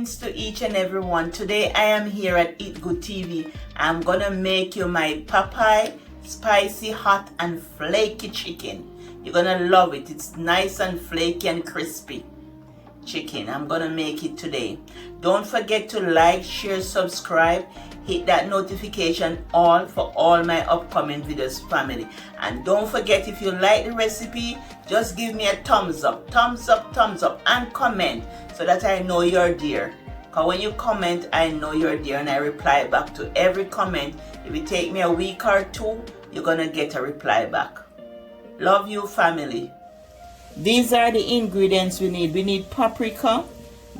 Greetings to each and everyone. Today I am here at Eat Good TV. I'm gonna make you my Popeye spicy, hot and flaky chicken. You're gonna love it. It's nice and flaky and crispy chicken. I'm gonna make it today. Don't forget to like, share, subscribe, hit that notification all for all my upcoming videos, family. And don't forget, if you like the recipe, just give me a thumbs up, and comment so that I know you're there. Because when you comment, I know you're there and I reply back to every comment. If it take me a week or two, you're gonna get a reply back. Love you, family. These are the ingredients we need. We need paprika,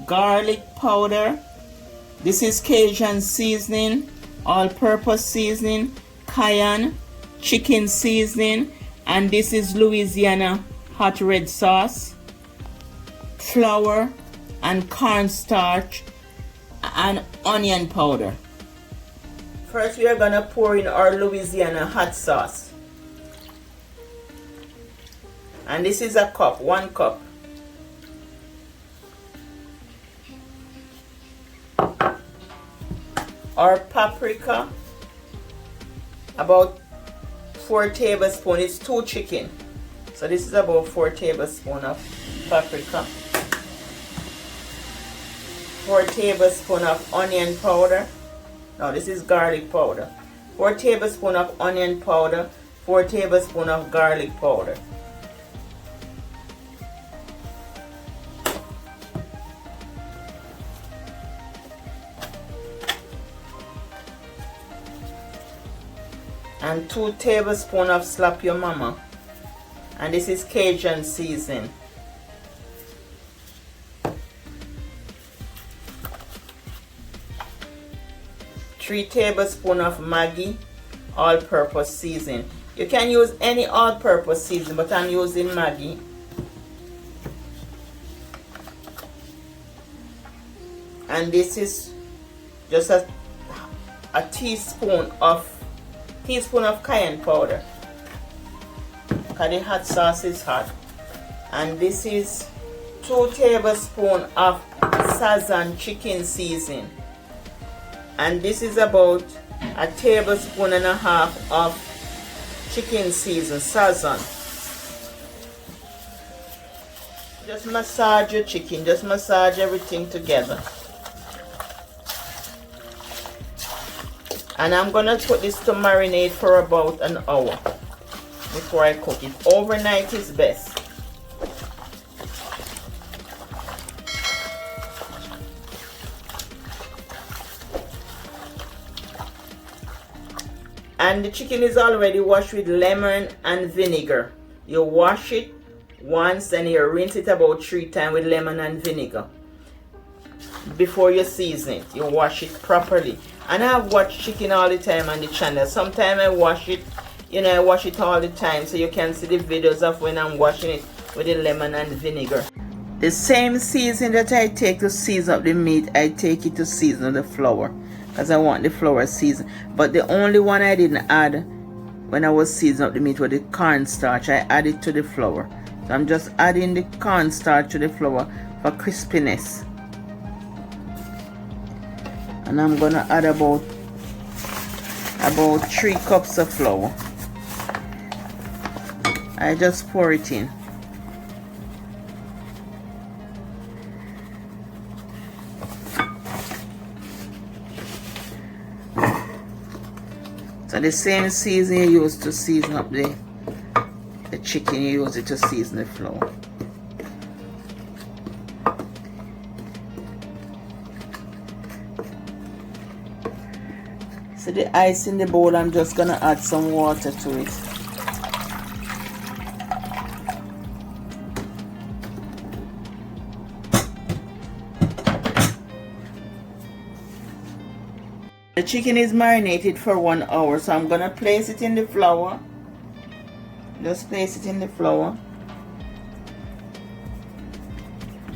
garlic powder. This is Cajun seasoning, all-purpose seasoning, cayenne, chicken seasoning, and this is Louisiana hot red sauce, flour, and cornstarch, and onion powder. First, we are gonna pour in our Louisiana hot sauce. And this is a cup, 1 cup. Our paprika, about 4 tablespoons. It's 2 chicken. So this is about 4 tablespoons of paprika. 4 tablespoons of onion powder. No, this is garlic powder. 4 tablespoons of onion powder. 4 tablespoons of garlic powder. And 2 tablespoons of slap your mama. And this is Cajun seasoning. 3 tablespoons of Maggie all-purpose seasoning. You can use any all-purpose seasoning, but I'm using Maggie. And this is just a teaspoon of cayenne powder, because the hot sauce is hot. And this is 2 tablespoons of Cajun chicken seasoning. And this is about 1.5 tablespoons of chicken seasoning, Cajun. Just massage your chicken, just massage everything together. And I'm gonna put this to marinate for about an hour before I cook it. Overnight is best. And the chicken is already washed with lemon and vinegar. You wash it once and you rinse it about 3 times with lemon and vinegar. Before you season it, you wash it properly. And I've watched chicken all the time on the channel. Sometimes I wash it, I wash it all the time, so you can see the videos of when I'm washing it with the lemon and vinegar. The same seasoning that I take to season up the meat, I take it to season the flour, because I want the flour seasoned. But the only one I didn't add when I was seasoning up the meat was the cornstarch. I added to the flour. So I'm just adding the cornstarch to the flour for crispiness. And I'm gonna add about 3 cups of flour. I just pour it in. So the same seasoning you use to season up the chicken, you use it to season the flour. So the ice in the bowl, I'm just gonna add some water to it. The chicken is marinated for 1 hour, so I'm gonna place it in the flour. Just place it in the flour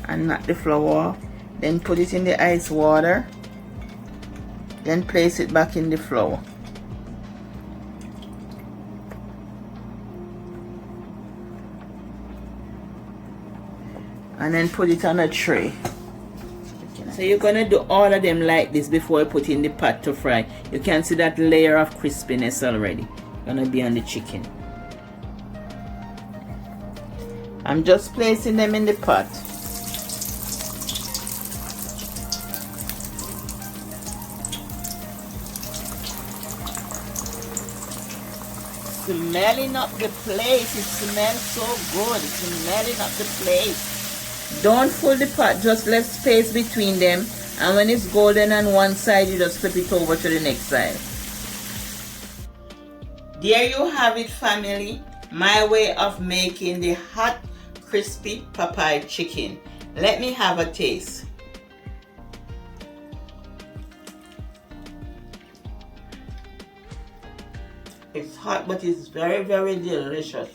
and knock the flour off. Then put it in the ice water. Then place it back in the flour. And then put it on a tray. So you're gonna do all of them like this before you put in the pot to fry. You can see that layer of crispiness already gonna be on the chicken. I'm just placing them in the pot. Smelling up the place. It smells so good. Smelling up the place. Don't fill the pot, just left space between them, and when it's golden on one side, you just flip it over to the next side. There you have it, family. My way of making the hot, crispy Popeye chicken. Let me have a taste. It's hot, but it's very, very delicious.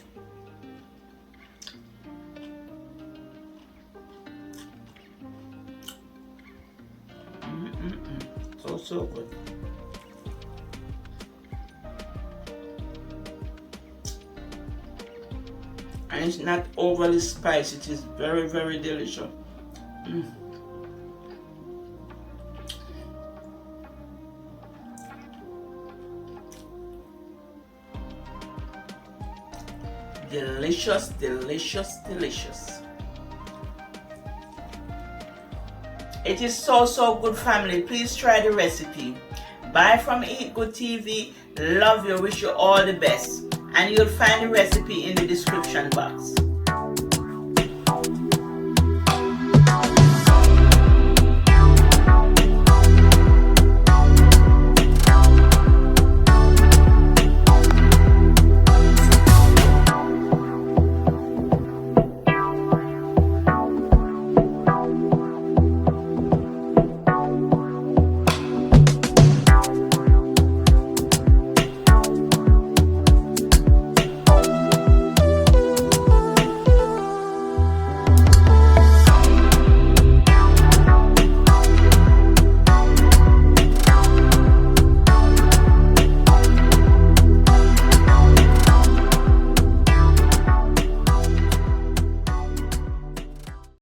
So good. And it's not overly spicy. It is very, very delicious. Delicious, delicious, delicious. It is so good, family. Please try the recipe. Bye from Eat Good TV. Love you. Wish you all the best. And you'll find the recipe in the description box.